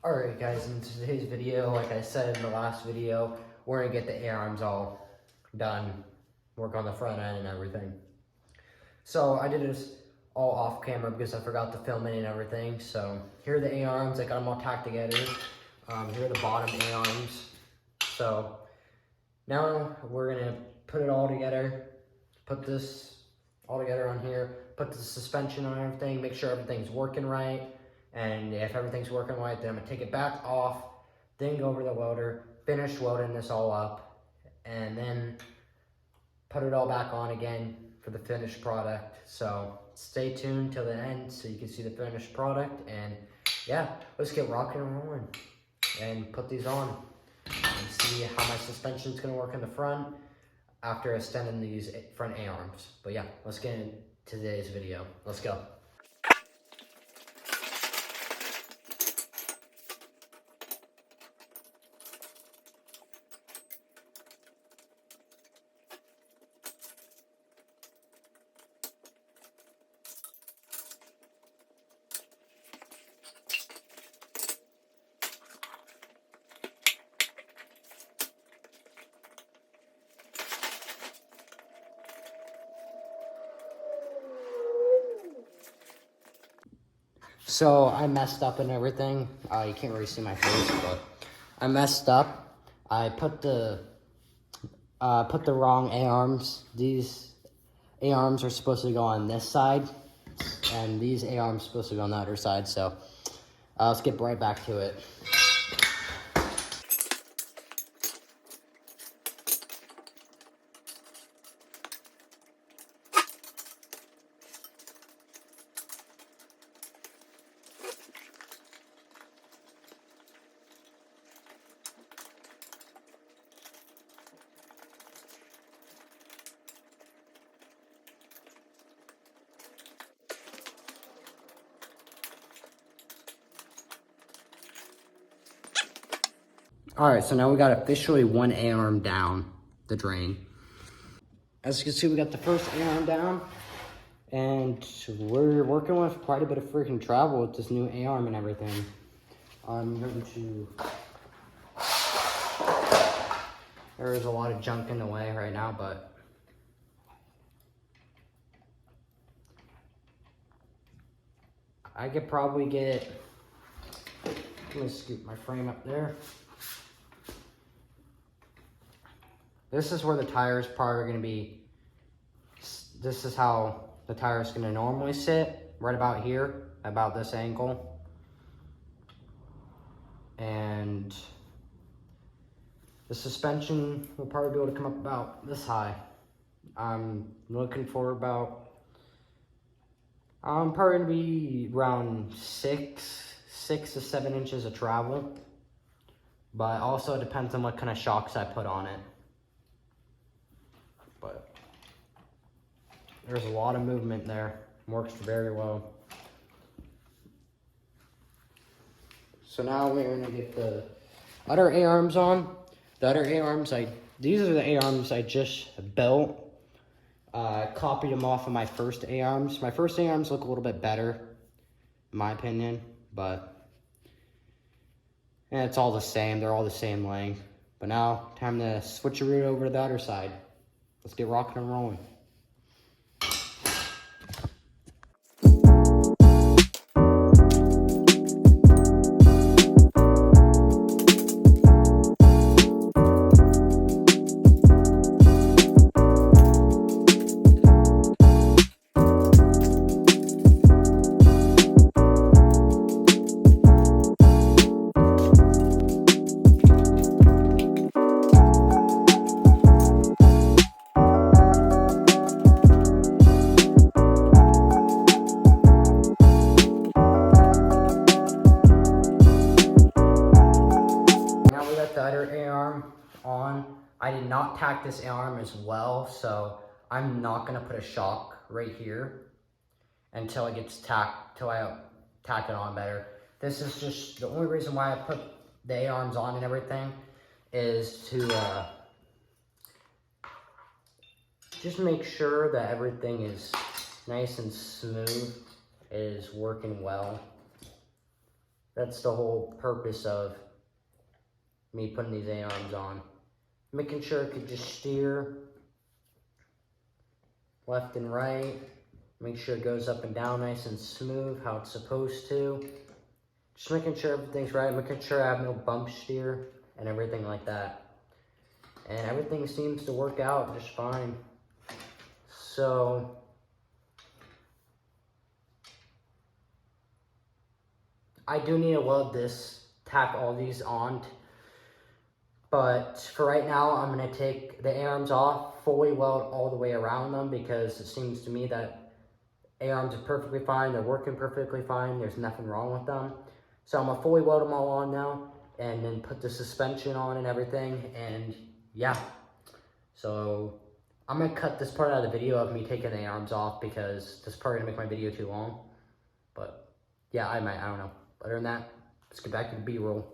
Alright guys, in today's video, like I said in the last video, we're gonna get the A-arms all done, work on the front end and everything. So I did this all off camera because I forgot to film it and everything. So here are the A-arms, I got them all tacked together. Here are the bottom A-arms. So now we're gonna put it all together, put this all together on here, put the suspension on everything, make sure everything's working right. And if everything's working right, then I'm gonna take it back off, then go over the welder, finish welding this all up, and then put it all back on again for the finished product. So stay tuned till the end so you can see the finished product. And yeah, let's get rocking and rolling and put these on and see how my suspension's gonna work in the front after extending these front A-arms. But yeah, let's get into today's video. Let's go. So I messed up and everything. You can't really see my face, but I messed up. I put the wrong A-arms. These A-arms are supposed to go on this side, and these A-arms are supposed to go on the other side. So let's get right back to it. All right, so now we got officially one A-arm down the drain. As you can see, we got the first A-arm down, and we're working with quite a bit of freaking travel with this new A-arm and everything. I'm going to... There's a lot of junk in the way right now, but... I could probably get... I'm gonna scoop my frame up there. This is where the tires probably are gonna be, this is how the tire is gonna normally sit, right about here, about this angle. And the suspension will probably be able to come up about this high. I'm looking for about, I'm probably gonna be around 6 to 7 inches of travel. But also it depends on what kind of shocks I put on it. But there's a lot of movement there. Works very well. So now we're gonna get the other A-arms on. The other A-arms, these are the A-arms I just built. Copied them off of my first A-arms. My first A-arms look a little bit better, in my opinion, but and it's all the same. They're all the same length. But now, time to switch your route over to the other side. Let's get rocking and rolling. The other A-arm on. I did not tack this A-arm as well, so I'm not gonna put a shock right here until it gets tacked, till I tack it on better. This is just the only reason why I put the A-arms on and everything is to just make sure that everything is nice and smooth, is working well. That's the whole purpose of me putting these A-arms on. Making sure it could just steer left and right. Make sure it goes up and down nice and smooth, how it's supposed to. Just making sure everything's right, making sure I have no bump steer and everything like that. And everything seems to work out just fine. So, I do need to weld this, tack all these on. But for right now, I'm gonna take the A-arms off, fully weld all the way around them, because it seems to me that A-arms are perfectly fine, they're working perfectly fine, there's nothing wrong with them. So I'm gonna fully weld them all on now, and then put the suspension on and everything, and yeah. So I'm gonna cut this part out of the video of me taking the A-arms off, because this part gonna make my video too long. But yeah, I don't know. Other than that, let's get back to the B-roll.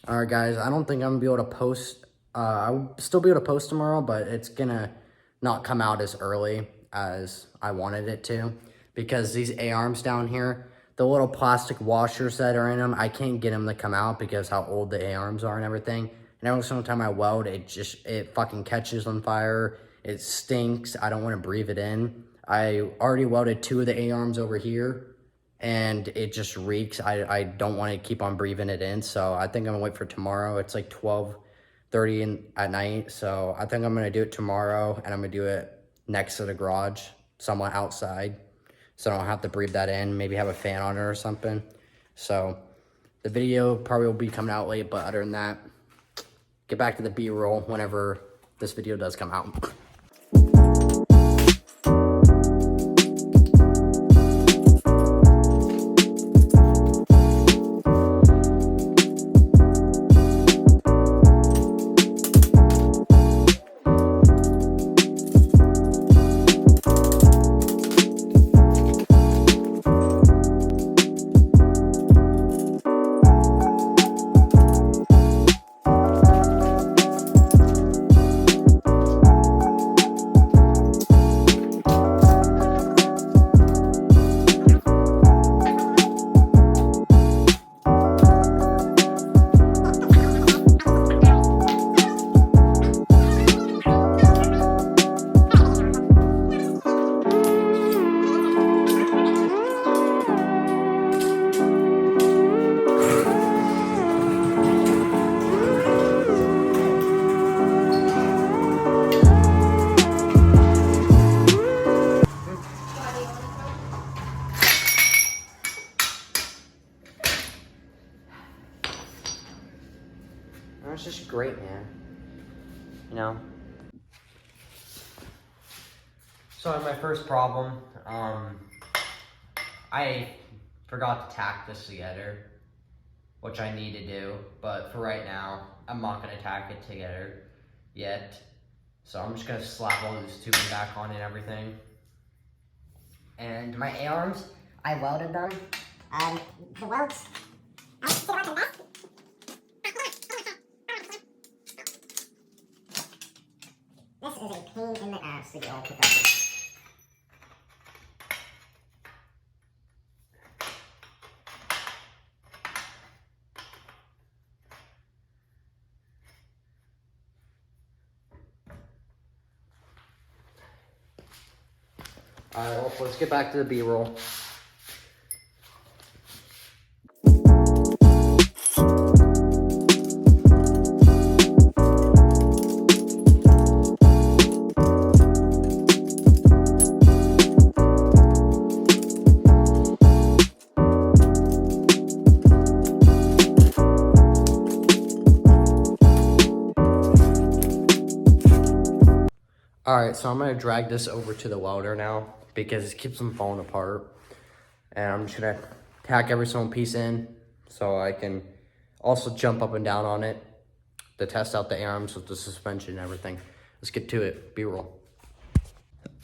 Alright guys, I don't think I'm gonna be able to post, I'll still be able to post tomorrow, but it's gonna not come out as early as I wanted it to, because these A-arms down here, the little plastic washers that are in them, I can't get them to come out because how old the A-arms are and everything. And every single time I weld, it fucking catches on fire, it stinks, I don't want to breathe it in. I already welded 2 of the A-arms over here, and it just reeks. I don't want to keep on breathing it in, so I think I'm gonna wait for tomorrow. It's like 12:30 at night, so I think I'm gonna do it tomorrow, and I'm gonna do it next to the garage, somewhat outside, so I don't have to breathe that in, maybe have a fan on it or something. So the video probably will be coming out late, but other than that, get back to the B-roll whenever this video does come out. It's just great, man. You know? So my first problem, I forgot to tack this together, which I need to do, but for right now, I'm not gonna tack it together yet. So I'm just gonna slap all this tubing back on and everything. And my A-arms, I welded them. The welds, this is a pain in the ass to get all put up with. Alright, well, let's get back to the B-roll. Alright, so I'm going to drag this over to the welder now because it keeps them falling apart. And I'm just going to tack every single piece in so I can also jump up and down on it to test out the arms with the suspension and everything. Let's get to it. B-roll.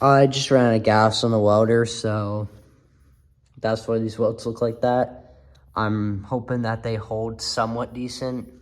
I just ran out of gas on the welder, so that's why these welds look like that. I'm hoping that they hold somewhat decent.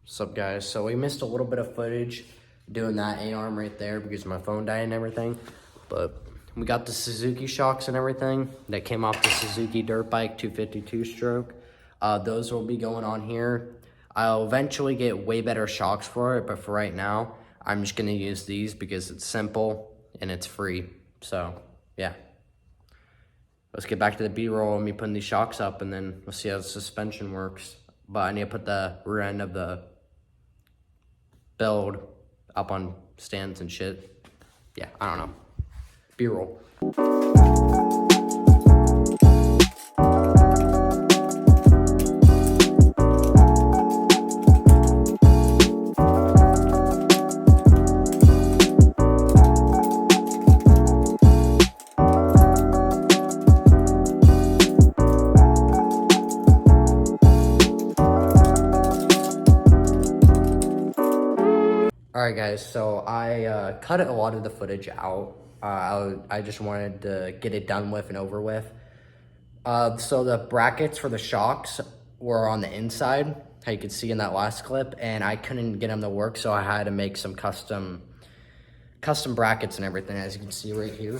What's up, guys? So we missed a little bit of footage doing that A-arm right there because my phone died and everything, but we got the Suzuki shocks and everything that came off the Suzuki dirt bike 252 stroke. Those will be going on here. I'll eventually get way better shocks for it, but for right now I'm just gonna use these because it's simple and it's free. So yeah, let's get back to the B-roll and me putting these shocks up, and then we'll see how the suspension works. But I need to put the rear end of the build up on stands and shit. Yeah, I don't know. B-roll. Alright guys, so I cut a lot of the footage out. I just wanted to get it done with and over with. So the brackets for the shocks were on the inside, how you could see in that last clip, and I couldn't get them to work, so I had to make some custom brackets and everything, as you can see right here.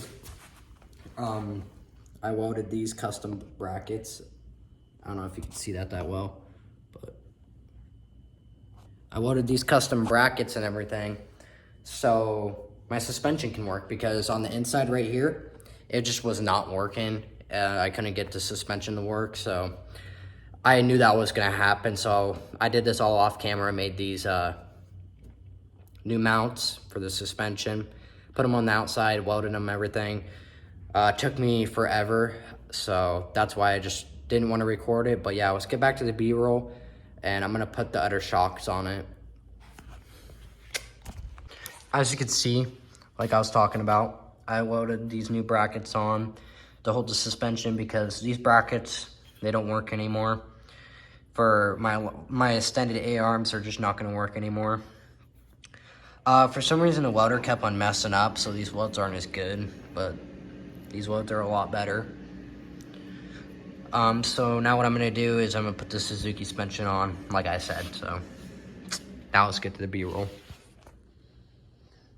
I welded these custom brackets. I don't know if you can see that well, but I welded these custom brackets and everything so my suspension can work, because on the inside right here, it just was not working. I couldn't get the suspension to work, so I knew that was gonna happen. So I did this all off camera, made these new mounts for the suspension, put them on the outside, welded them, everything. Took me forever, so that's why I just didn't want to record it. But yeah, let's get back to the B-roll, and I'm gonna put the other shocks on it. As you can see, like I was talking about, I welded these new brackets on to hold the suspension, because these brackets, they don't work anymore. For my extended A-arms are just not gonna work anymore. For some reason, the welder kept on messing up, so these welds aren't as good, but these welds are a lot better. So now what I'm gonna do is I'm gonna put the Suzuki suspension on, like I said. So now let's get to the B-roll.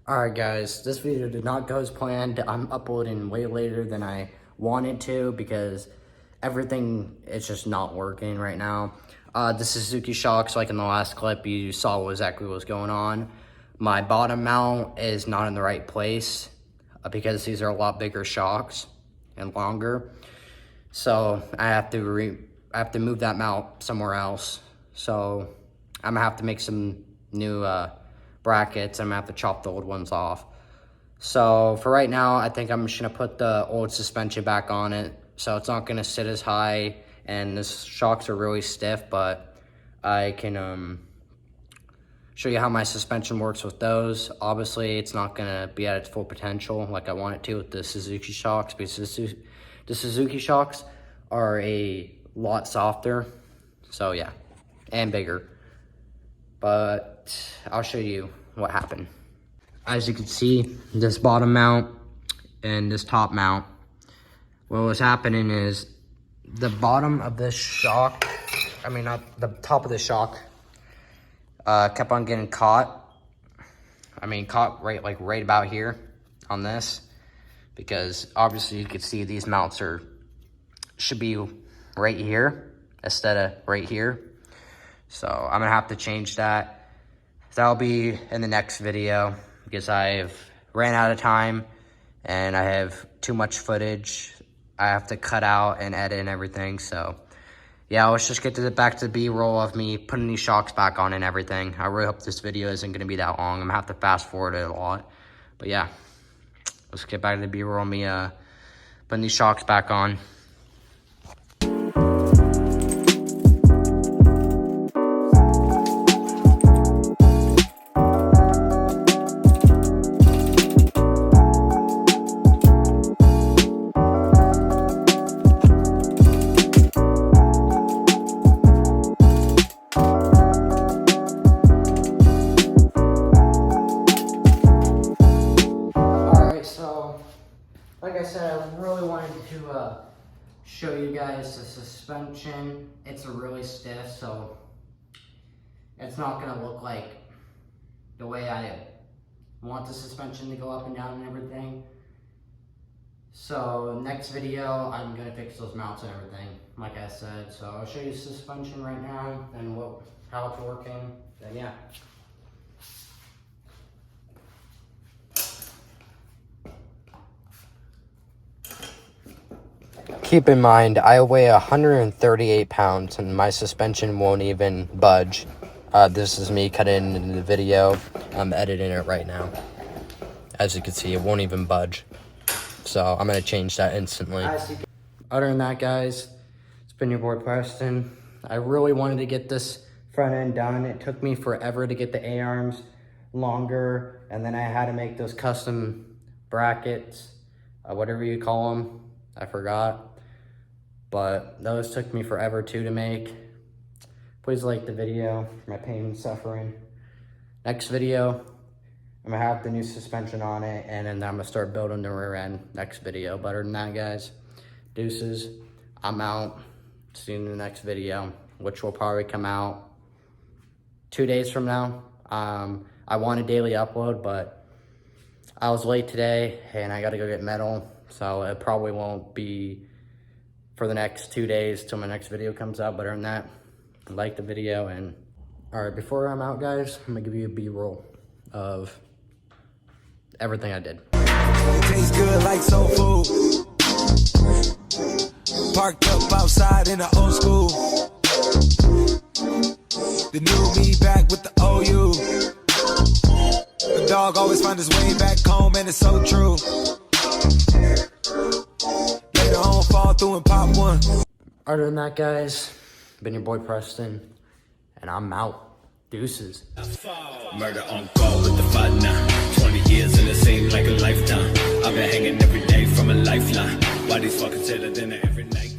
Alright guys, this video did not go as planned. I'm uploading way later than I wanted to because everything is just not working right now. The Suzuki shocks, like in the last clip, you saw exactly what was going on. My bottom mount is not in the right place because these are a lot bigger shocks and longer. So I have to move that mount somewhere else. So I'm gonna have to make some new brackets. I'm gonna have to chop the old ones off. So for right now, I think I'm just gonna put the old suspension back on it, so it's not gonna sit as high, and the shocks are really stiff, but I can show you how my suspension works with those. Obviously, it's not gonna be at its full potential like I want it to with the Suzuki shocks, because the Suzuki shocks are a lot softer, so yeah, and bigger. But I'll show you what happened. As you can see, this bottom mount and this top mount. What was happening is the bottom of this shock, I mean not the top of the shock, kept on getting caught. Caught right about here on this, because obviously you could see these mounts should be right here instead of right here. So I'm gonna have to change that. That'll be in the next video because I've ran out of time and I have too much footage I have to cut out and edit and everything. So yeah, let's just get back to the B-roll of me putting these shocks back on and everything. I really hope this video isn't gonna be that long. I'm gonna have to fast forward it a lot. But yeah, let's get back to the B-roll of me putting these shocks back on. Like I said, I really wanted to show you guys the suspension. It's really stiff, so it's not gonna look like the way I want the suspension to go up and down and everything. So next video, I'm gonna fix those mounts and everything, like I said. So I'll show you the suspension right now and how it's working, then yeah. Keep in mind, I weigh 138 pounds and my suspension won't even budge. This is me cutting into the video. I'm editing it right now. As you can see, it won't even budge. So I'm gonna change that instantly. Other than that, guys, it's been your boy Preston. I really wanted to get this front end done. It took me forever to get the A-arms longer, and then I had to make those custom brackets, whatever you call them. I forgot, but those took me forever too to make. Please like the video for my pain and suffering. Next video, I'm gonna have the new suspension on it, and then I'm gonna start building the rear end next video. But other than that, guys, deuces, I'm out. See you in the next video, which will probably come out 2 days from now. I want a daily upload, but I was late today and I gotta go get metal. So it probably won't be for the next 2 days till my next video comes out. But other than that, like the video. And all right, before I'm out, guys, I'm gonna give you a B-roll of everything I did. It tastes good like soul food. Parked up outside in the old school. The new me back with the OU. The dog always find his way back home, and it's so true. Later on, fall through and pop one. Other than that, guys, been your boy Preston, and I'm out. Deuces. Murder on call with the fight now. 20 years and it seemed like a lifetime. I've been hanging every day from a lifeline. Why these fuckers tell it dinner every night?